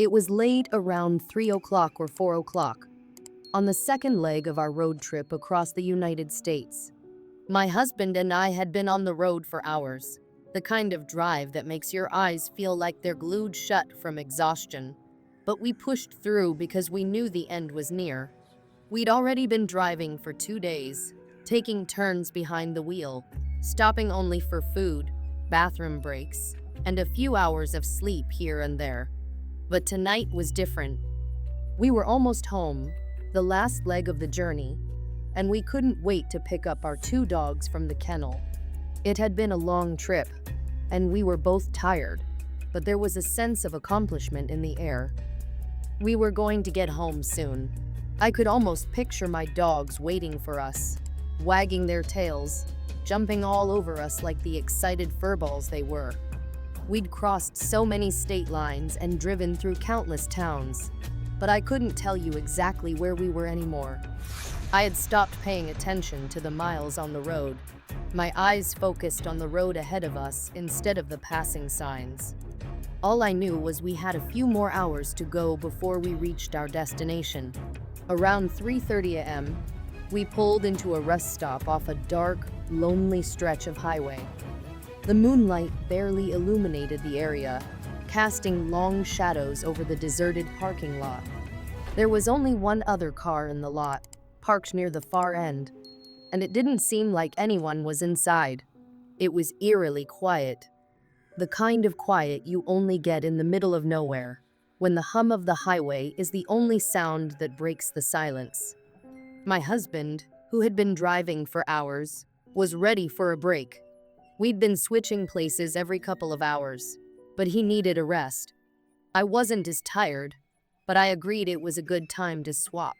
It was late around 3 o'clock or 4 o'clock, on the second leg of our road trip across the United States. My husband and I had been on the road for hours, the kind of drive that makes your eyes feel like they're glued shut from exhaustion. But we pushed through because we knew the end was near. We'd already been driving for 2 days, taking turns behind the wheel, stopping only for food, bathroom breaks, and a few hours of sleep here and there. But tonight was different. We were almost home, the last leg of the journey, and we couldn't wait to pick up our 2 dogs from the kennel. It had been a long trip, and we were both tired, but there was a sense of accomplishment in the air. We were going to get home soon. I could almost picture my dogs waiting for us, wagging their tails, jumping all over us like the excited furballs they were. We'd crossed so many state lines and driven through countless towns, but I couldn't tell you exactly where we were anymore. I had stopped paying attention to the miles on the road. My eyes focused on the road ahead of us instead of the passing signs. All I knew was we had a few more hours to go before we reached our destination. Around 3:30 a.m., we pulled into a rest stop off a dark, lonely stretch of highway. The moonlight barely illuminated the area, casting long shadows over the deserted parking lot. There was only one other car in the lot, parked near the far end, and it didn't seem like anyone was inside. It was eerily quiet. The kind of quiet you only get in the middle of nowhere, when the hum of the highway is the only sound that breaks the silence. My husband, who had been driving for hours, was ready for a break. We'd been switching places every couple of hours, but he needed a rest. I wasn't as tired, but I agreed it was a good time to swap.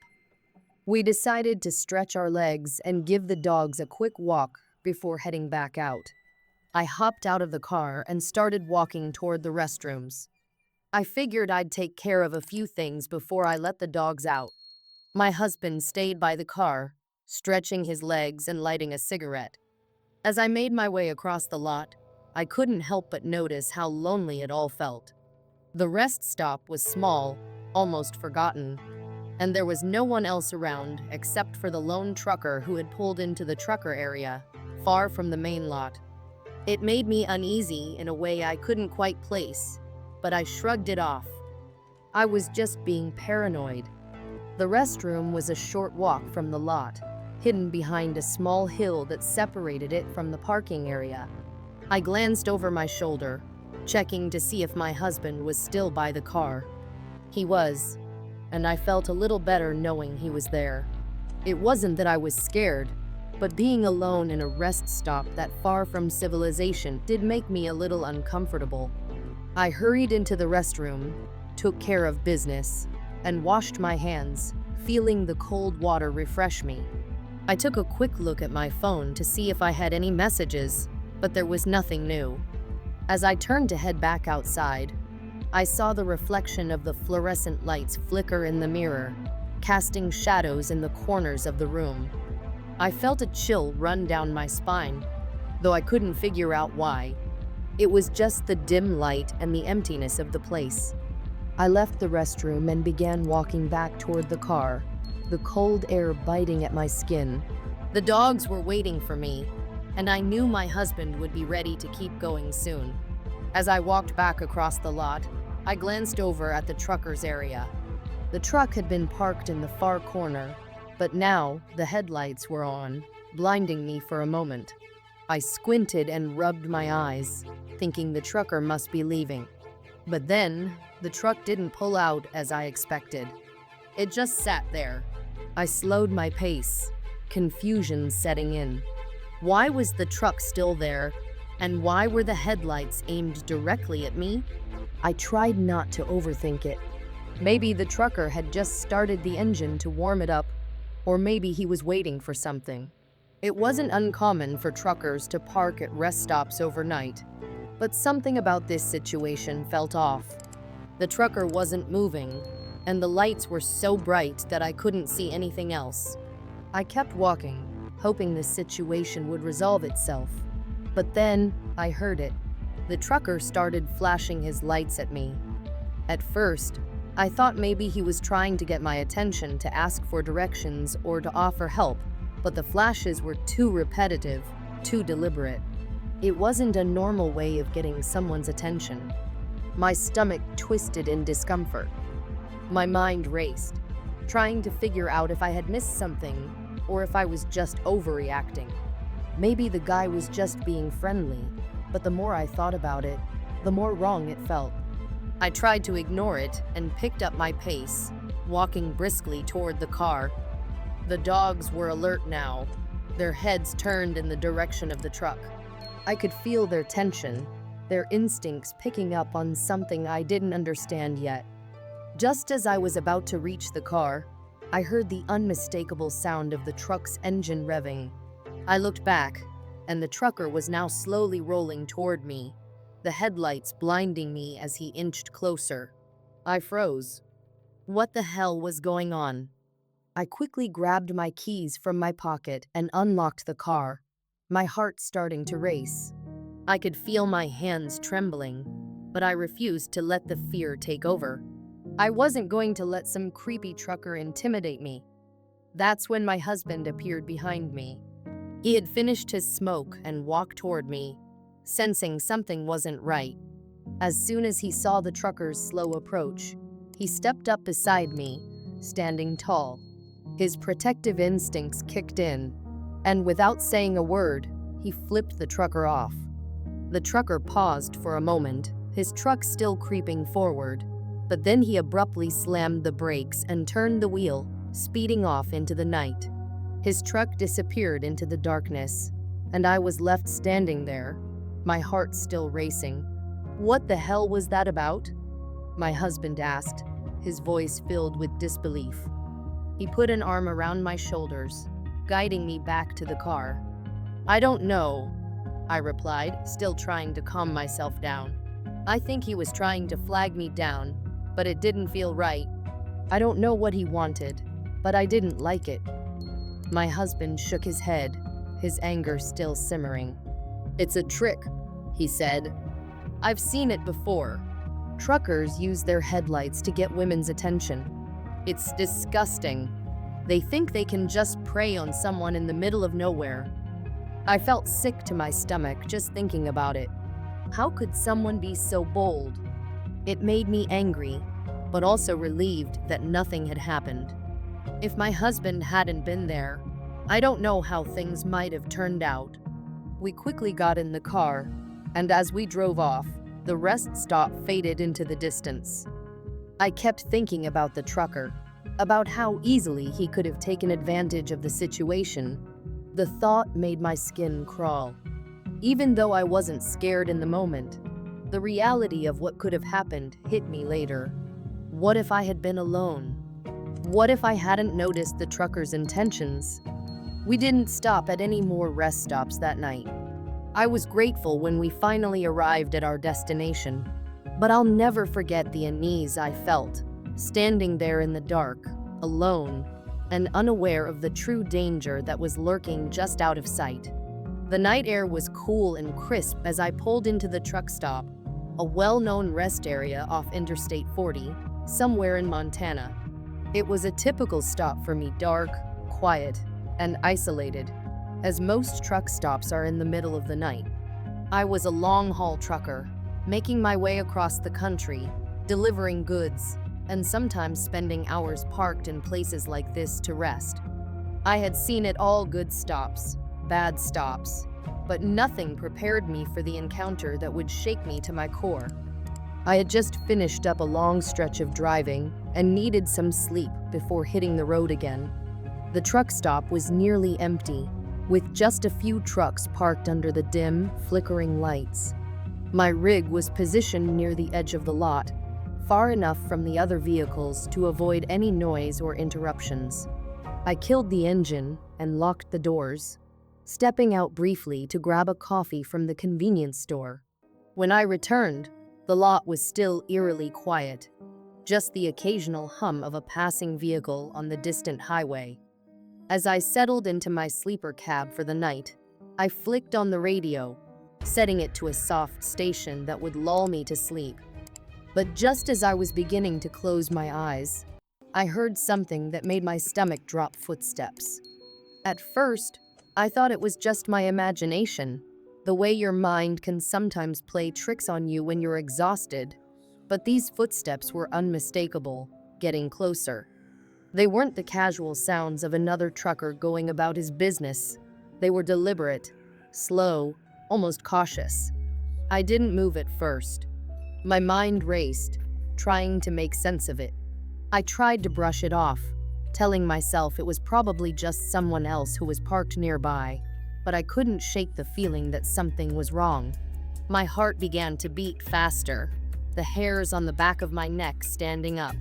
We decided to stretch our legs and give the dogs a quick walk before heading back out. I hopped out of the car and started walking toward the restrooms. I figured I'd take care of a few things before I let the dogs out. My husband stayed by the car, stretching his legs and lighting a cigarette. As I made my way across the lot, I couldn't help but notice how lonely it all felt. The rest stop was small, almost forgotten, and there was no one else around except for the lone trucker who had pulled into the trucker area, far from the main lot. It made me uneasy in a way I couldn't quite place, but I shrugged it off. I was just being paranoid. The restroom was a short walk from the lot, hidden behind a small hill that separated it from the parking area. I glanced over my shoulder, checking to see if my husband was still by the car. He was, and I felt a little better knowing he was there. It wasn't that I was scared, but being alone in a rest stop that far from civilization did make me a little uncomfortable. I hurried into the restroom, took care of business, and washed my hands, feeling the cold water refresh me. I took a quick look at my phone to see if I had any messages, but there was nothing new. As I turned to head back outside, I saw the reflection of the fluorescent lights flicker in the mirror, casting shadows in the corners of the room. I felt a chill run down my spine, though I couldn't figure out why. It was just the dim light and the emptiness of the place. I left the restroom and began walking back toward the car, the cold air biting at my skin. The dogs were waiting for me, and I knew my husband would be ready to keep going soon. As I walked back across the lot, I glanced over at the trucker's area. The truck had been parked in the far corner, but now the headlights were on, blinding me for a moment. I squinted and rubbed my eyes, thinking the trucker must be leaving. But then, the truck didn't pull out as I expected. It just sat there. I slowed my pace, confusion setting in. Why was the truck still there, and why were the headlights aimed directly at me? I tried not to overthink it. Maybe the trucker had just started the engine to warm it up, or maybe he was waiting for something. It wasn't uncommon for truckers to park at rest stops overnight, but something about this situation felt off. The trucker wasn't moving, and the lights were so bright that I couldn't see anything else. I kept walking, hoping the situation would resolve itself. But then I heard it. The trucker started flashing his lights at me. At first, I thought maybe he was trying to get my attention to ask for directions or to offer help, but the flashes were too repetitive, too deliberate. It wasn't a normal way of getting someone's attention. My stomach twisted in discomfort. My mind raced, trying to figure out if I had missed something or if I was just overreacting. Maybe the guy was just being friendly, but the more I thought about it, the more wrong it felt. I tried to ignore it and picked up my pace, walking briskly toward the car. The dogs were alert now, their heads turned in the direction of the truck. I could feel their tension, their instincts picking up on something I didn't understand yet. Just as I was about to reach the car, I heard the unmistakable sound of the truck's engine revving. I looked back, and the trucker was now slowly rolling toward me, the headlights blinding me as he inched closer. I froze. What the hell was going on? I quickly grabbed my keys from my pocket and unlocked the car, my heart starting to race. I could feel my hands trembling, but I refused to let the fear take over. I wasn't going to let some creepy trucker intimidate me. That's when my husband appeared behind me. He had finished his smoke and walked toward me, sensing something wasn't right. As soon as he saw the trucker's slow approach, he stepped up beside me, standing tall. His protective instincts kicked in, and without saying a word, he flipped the trucker off. The trucker paused for a moment, his truck still creeping forward, but then he abruptly slammed the brakes and turned the wheel, speeding off into the night. His truck disappeared into the darkness, and I was left standing there, my heart still racing. What the hell was that about? My husband asked, his voice filled with disbelief. He put an arm around my shoulders, guiding me back to the car. I don't know, I replied, still trying to calm myself down. I think he was trying to flag me down, but it didn't feel right. I don't know what he wanted, but I didn't like it. My husband shook his head, his anger still simmering. It's a trick, he said. I've seen it before. Truckers use their headlights to get women's attention. It's disgusting. They think they can just prey on someone in the middle of nowhere. I felt sick to my stomach just thinking about it. How could someone be so bold? It made me angry, but also relieved that nothing had happened. If my husband hadn't been there, I don't know how things might have turned out. We quickly got in the car, and as we drove off, the rest stop faded into the distance. I kept thinking about the trucker, about how easily he could have taken advantage of the situation. The thought made my skin crawl. Even though I wasn't scared in the moment, the reality of what could have happened hit me later. What if I had been alone? What if I hadn't noticed the trucker's intentions? We didn't stop at any more rest stops that night. I was grateful when we finally arrived at our destination, but I'll never forget the unease I felt, standing there in the dark, alone, and unaware of the true danger that was lurking just out of sight. The night air was cool and crisp as I pulled into the truck stop, a well-known rest area off Interstate 40, somewhere in Montana. It was a typical stop for me, dark, quiet, and isolated, as most truck stops are in the middle of the night. I was a long-haul trucker, making my way across the country, delivering goods, and sometimes spending hours parked in places like this to rest. I had seen it all: good stops, bad stops, but nothing prepared me for the encounter that would shake me to my core. I had just finished up a long stretch of driving and needed some sleep before hitting the road again. The truck stop was nearly empty, with just a few trucks parked under the dim, flickering lights. My rig was positioned near the edge of the lot, far enough from the other vehicles to avoid any noise or interruptions. I killed the engine and locked the doors, stepping out briefly to grab a coffee from the convenience store. When I returned, the lot was still eerily quiet, just the occasional hum of a passing vehicle on the distant highway. As I settled into my sleeper cab for the night, I flicked on the radio, setting it to a soft station that would lull me to sleep. But just as I was beginning to close my eyes, I heard something that made my stomach drop: footsteps. At first, I thought it was just my imagination, the way your mind can sometimes play tricks on you when you're exhausted. But these footsteps were unmistakable, getting closer. They weren't the casual sounds of another trucker going about his business. They were deliberate, slow, almost cautious. I didn't move at first. My mind raced, trying to make sense of it. I tried to brush it off, telling myself it was probably just someone else who was parked nearby, but I couldn't shake the feeling that something was wrong. My heart began to beat faster, the hairs on the back of my neck standing up.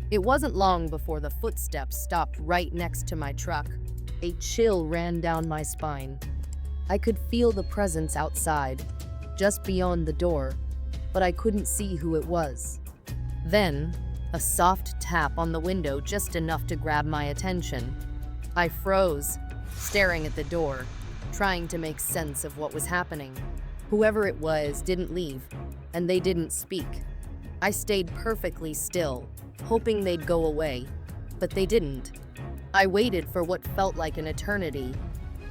It wasn't long before the footsteps stopped right next to my truck. A chill ran down my spine. I could feel the presence outside, just beyond the door, but I couldn't see who it was. Then, a soft tap on the window, just enough to grab my attention. I froze, staring at the door, trying to make sense of what was happening. Whoever it was didn't leave, and they didn't speak. I stayed perfectly still, hoping they'd go away, but they didn't. I waited for what felt like an eternity,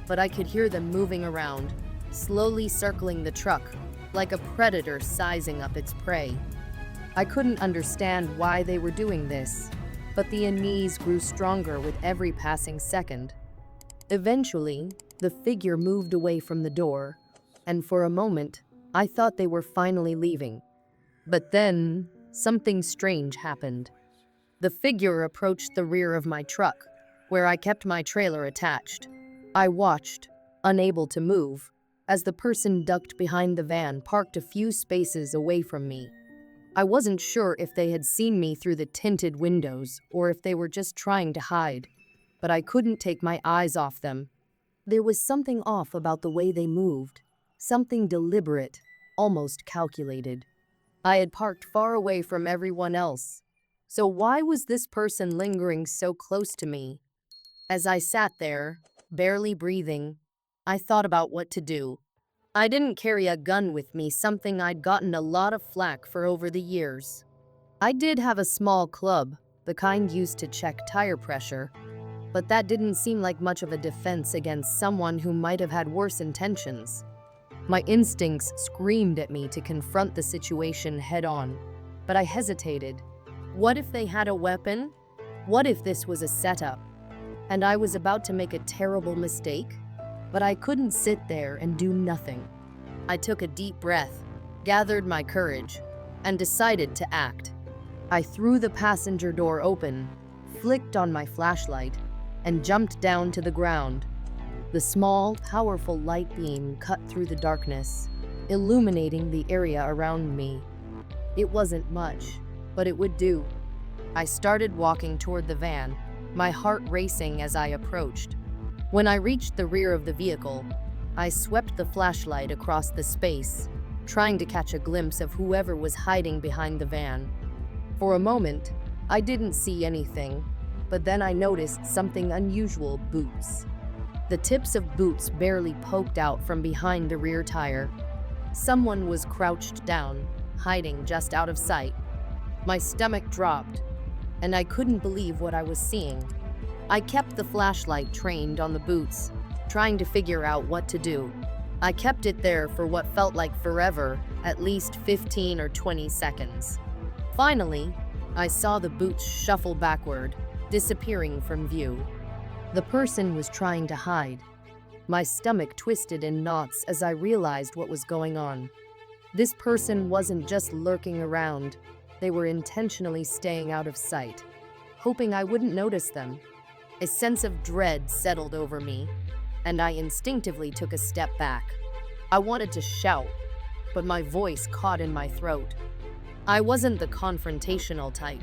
but I could hear them moving around, slowly circling the truck, like a predator sizing up its prey. I couldn't understand why they were doing this, but the unease grew stronger with every passing second. Eventually, the figure moved away from the door, and for a moment, I thought they were finally leaving. But then, something strange happened. The figure approached the rear of my truck, where I kept my trailer attached. I watched, unable to move, as the person ducked behind the van parked a few spaces away from me. I wasn't sure if they had seen me through the tinted windows or if they were just trying to hide, but I couldn't take my eyes off them. There was something off about the way they moved, something deliberate, almost calculated. I had parked far away from everyone else, so why was this person lingering so close to me? As I sat there, barely breathing, I thought about what to do. I didn't carry a gun with me, something I'd gotten a lot of flack for over the years. I did have a small club, the kind used to check tire pressure, but that didn't seem like much of a defense against someone who might have had worse intentions. My instincts screamed at me to confront the situation head-on, but I hesitated. What if they had a weapon? What if this was a setup? And I was about to make a terrible mistake? But I couldn't sit there and do nothing. I took a deep breath, gathered my courage, and decided to act. I threw the passenger door open, flicked on my flashlight, and jumped down to the ground. The small, powerful light beam cut through the darkness, illuminating the area around me. It wasn't much, but it would do. I started walking toward the van, my heart racing as I approached. When I reached the rear of the vehicle, I swept the flashlight across the space, trying to catch a glimpse of whoever was hiding behind the van. For a moment, I didn't see anything, but then I noticed something unusual: boots. The tips of boots barely poked out from behind the rear tire. Someone was crouched down, hiding just out of sight. My stomach dropped, and I couldn't believe what I was seeing. I kept the flashlight trained on the boots, trying to figure out what to do. I kept it there for what felt like forever, at least 15 or 20 seconds. Finally, I saw the boots shuffle backward, disappearing from view. The person was trying to hide. My stomach twisted in knots as I realized what was going on. This person wasn't just lurking around, they were intentionally staying out of sight, hoping I wouldn't notice them. A sense of dread settled over me, and I instinctively took a step back. I wanted to shout, but my voice caught in my throat. I wasn't the confrontational type,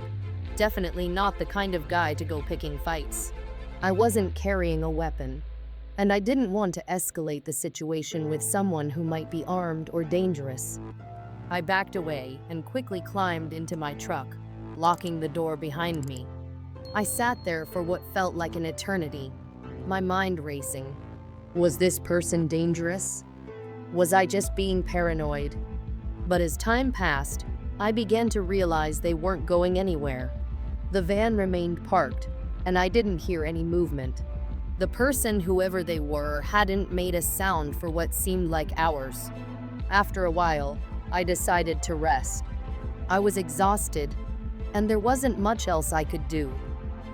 definitely not the kind of guy to go picking fights. I wasn't carrying a weapon, and I didn't want to escalate the situation with someone who might be armed or dangerous. I backed away and quickly climbed into my truck, locking the door behind me. I sat there for what felt like an eternity, my mind racing. Was this person dangerous? Was I just being paranoid? But as time passed, I began to realize they weren't going anywhere. The van remained parked, and I didn't hear any movement. The person, whoever they were, hadn't made a sound for what seemed like hours. After a while, I decided to rest. I was exhausted, and there wasn't much else I could do.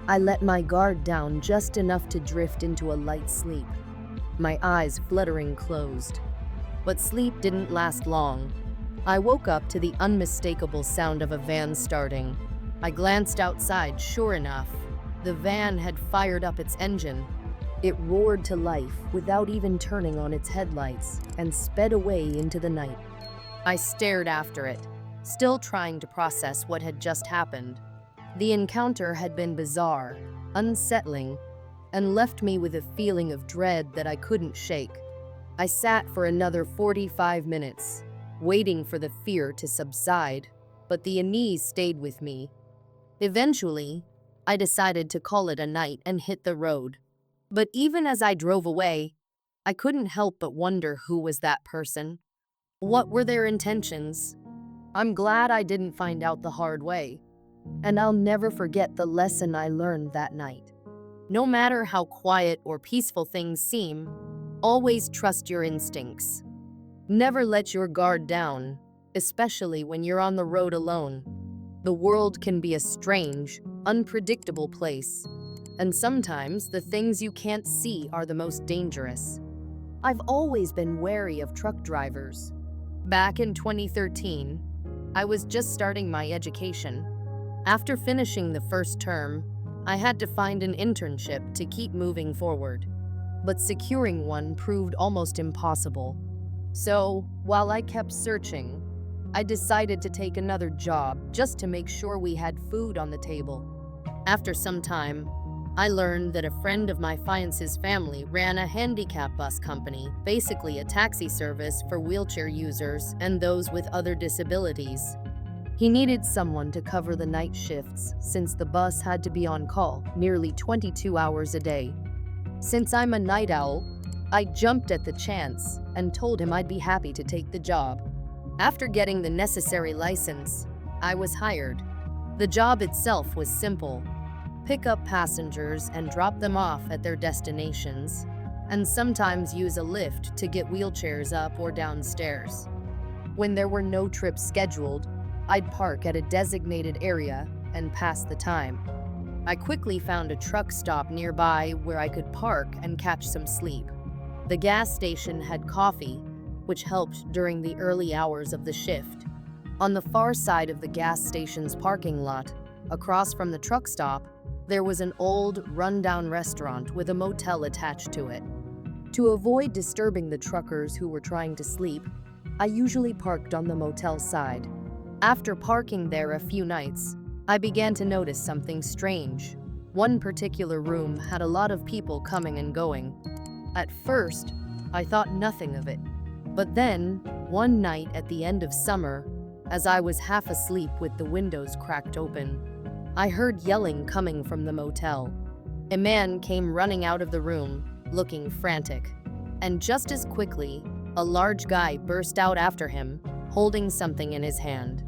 I let my guard down just enough to drift into a light sleep, my eyes fluttering closed. But sleep didn't last long. I woke up to the unmistakable sound of a van starting. I glanced outside. Sure enough, the van had fired up its engine. It roared to life without even turning on its headlights and sped away into the night. I stared after it, still trying to process what had just happened. The encounter had been bizarre, unsettling, and left me with a feeling of dread that I couldn't shake. I sat for another 45 minutes, waiting for the fear to subside, but the unease stayed with me. Eventually, I decided to call it a night and hit the road. But even as I drove away, I couldn't help but wonder, who was that person? What were their intentions? I'm glad I didn't find out the hard way, and I'll never forget the lesson I learned that night. No matter how quiet or peaceful things seem, always trust your instincts. Never let your guard down, especially when you're on the road alone. The world can be a strange, unpredictable place, and sometimes the things you can't see are the most dangerous. I've always been wary of truck drivers. Back in 2013, I was just starting my education. After finishing the first term, I had to find an internship to keep moving forward. But securing one proved almost impossible. So, while I kept searching, I decided to take another job just to make sure we had food on the table. After some time, I learned that a friend of my fiance's family ran a handicap bus company, basically a taxi service for wheelchair users and those with other disabilities. He needed someone to cover the night shifts since the bus had to be on call nearly 22 hours a day. Since I'm a night owl, I jumped at the chance and told him I'd be happy to take the job. After getting the necessary license, I was hired. The job itself was simple: pick up passengers and drop them off at their destinations, and sometimes use a lift to get wheelchairs up or downstairs. When there were no trips scheduled, I'd park at a designated area and pass the time. I quickly found a truck stop nearby where I could park and catch some sleep. The gas station had coffee, which helped during the early hours of the shift. On the far side of the gas station's parking lot, across from the truck stop, there was an old, run-down restaurant with a motel attached to it. To avoid disturbing the truckers who were trying to sleep, I usually parked on the motel side. After parking there a few nights, I began to notice something strange. One particular room had a lot of people coming and going. At first, I thought nothing of it. But then, one night at the end of summer, as I was half asleep with the windows cracked open, I heard yelling coming from the motel. A man came running out of the room, looking frantic. And just as quickly, a large guy burst out after him, holding something in his hand.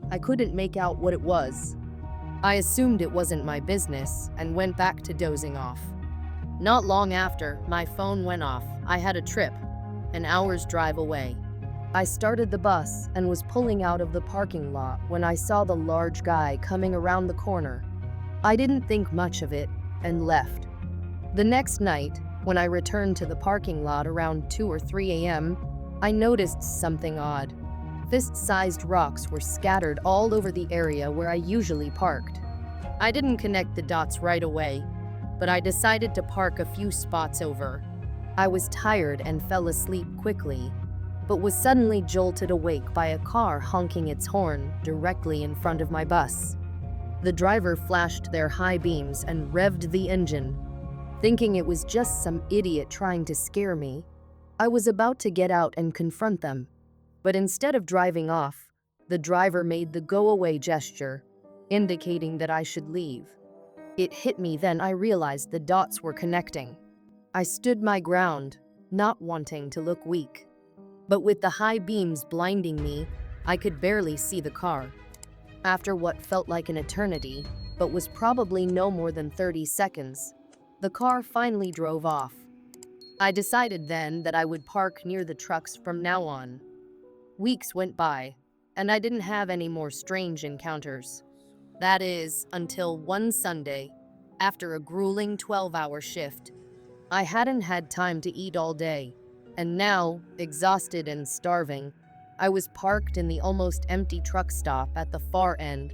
I couldn't make out what it was. I assumed it wasn't my business and went back to dozing off. Not long after, my phone went off. I had a trip, an hour's drive away. I started the bus and was pulling out of the parking lot when I saw the large guy coming around the corner. I didn't think much of it and left. The next night, when I returned to the parking lot around 2 or 3 a.m., I noticed something odd. Fist-sized rocks were scattered all over the area where I usually parked. I didn't connect the dots right away, but I decided to park a few spots over. I was tired and fell asleep quickly, but was suddenly jolted awake by a car honking its horn directly in front of my bus. The driver flashed their high beams and revved the engine. Thinking it was just some idiot trying to scare me, I was about to get out and confront them. But instead of driving off, the driver made the go-away gesture, indicating that I should leave. It hit me then I realized the dots were connecting. I stood my ground, not wanting to look weak. But with the high beams blinding me, I could barely see the car. After what felt like an eternity, but was probably no more than 30 seconds, the car finally drove off. I decided then that I would park near the trucks from now on. Weeks went by, and I didn't have any more strange encounters. That is, until one Sunday, after a grueling 12-hour shift. I hadn't had time to eat all day, and now, exhausted and starving, I was parked in the almost empty truck stop at the far end,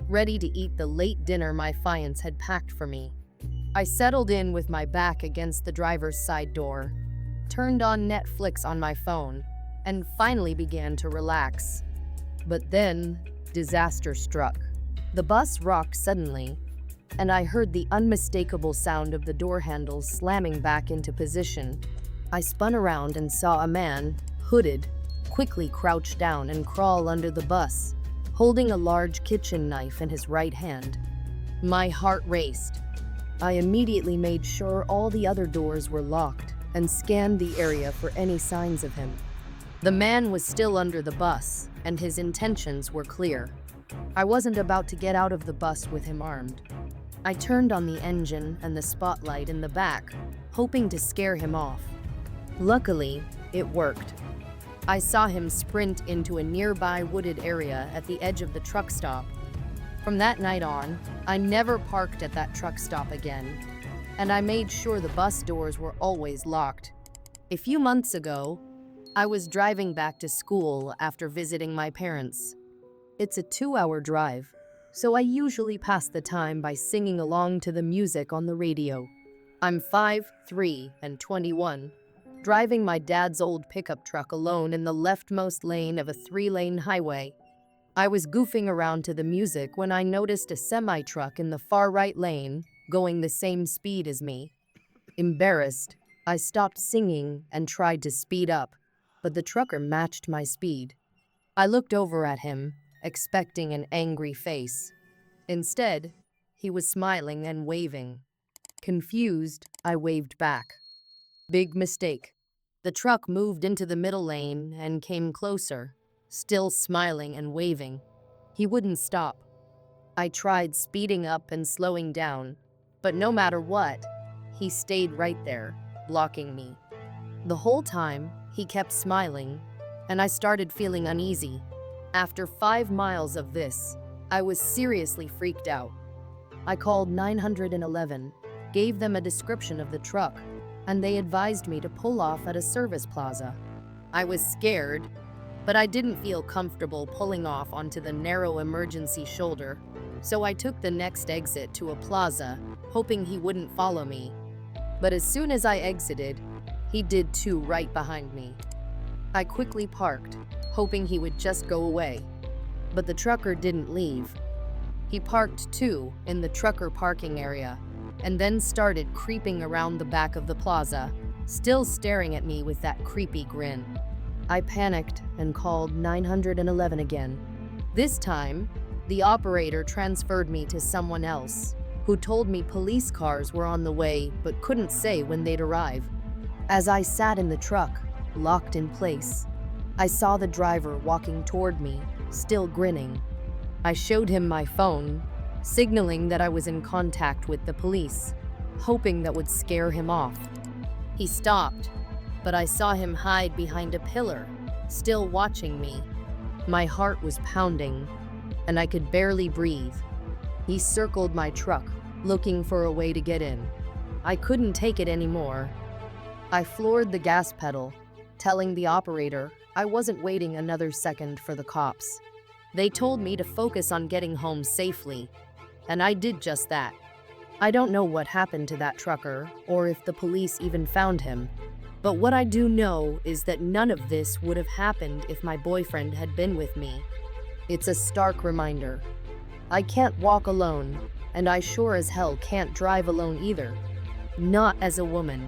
ready to eat the late dinner my fiance had packed for me. I settled in with my back against the driver's side door, turned on Netflix on my phone, and finally began to relax. But then, disaster struck. The bus rocked suddenly, and I heard the unmistakable sound of the door handles slamming back into position. I spun around and saw a man, hooded, quickly crouch down and crawl under the bus, holding a large kitchen knife in his right hand. My heart raced. I immediately made sure all the other doors were locked and scanned the area for any signs of him. The man was still under the bus, and his intentions were clear. I wasn't about to get out of the bus with him armed. I turned on the engine and the spotlight in the back, hoping to scare him off. Luckily, it worked. I saw him sprint into a nearby wooded area at the edge of the truck stop. From that night on, I never parked at that truck stop again, and I made sure the bus doors were always locked. A few months ago, I was driving back to school after visiting my parents. It's a 2-hour drive, so I usually pass the time by singing along to the music on the radio. I'm 5'3" and 21, driving my dad's old pickup truck alone in the leftmost lane of a 3-lane highway. I was goofing around to the music when I noticed a semi-truck in the far right lane, going the same speed as me. Embarrassed, I stopped singing and tried to speed up, but the trucker matched my speed. I looked over at him, expecting an angry face. Instead, he was smiling and waving. Confused, I waved back. Big mistake. The truck moved into the middle lane and came closer, still smiling and waving. He wouldn't stop. I tried speeding up and slowing down, but no matter what, he stayed right there, blocking me. The whole time, he kept smiling, and I started feeling uneasy. After 5 miles of this, I was seriously freaked out. I called 911, gave them a description of the truck, and they advised me to pull off at a service plaza. I was scared, but I didn't feel comfortable pulling off onto the narrow emergency shoulder, so I took the next exit to a plaza, hoping he wouldn't follow me. But as soon as I exited, he did too right behind me. I quickly parked, hoping he would just go away. But the trucker didn't leave. He parked too in the trucker parking area, and then started creeping around the back of the plaza, still staring at me with that creepy grin. I panicked and called 911 again. This time, the operator transferred me to someone else, who told me police cars were on the way but couldn't say when they'd arrive. As I sat in the truck, locked in place, I saw the driver walking toward me, still grinning. I showed him my phone, signaling that I was in contact with the police, hoping that would scare him off. He stopped, but I saw him hide behind a pillar, still watching me. My heart was pounding, and I could barely breathe. He circled my truck, looking for a way to get in. I couldn't take it anymore. I floored the gas pedal, telling the operator I wasn't waiting another second for the cops. They told me to focus on getting home safely, and I did just that. I don't know what happened to that trucker or if the police even found him, but what I do know is that none of this would have happened if my boyfriend had been with me. It's a stark reminder. I can't walk alone, and I sure as hell can't drive alone either. Not as a woman.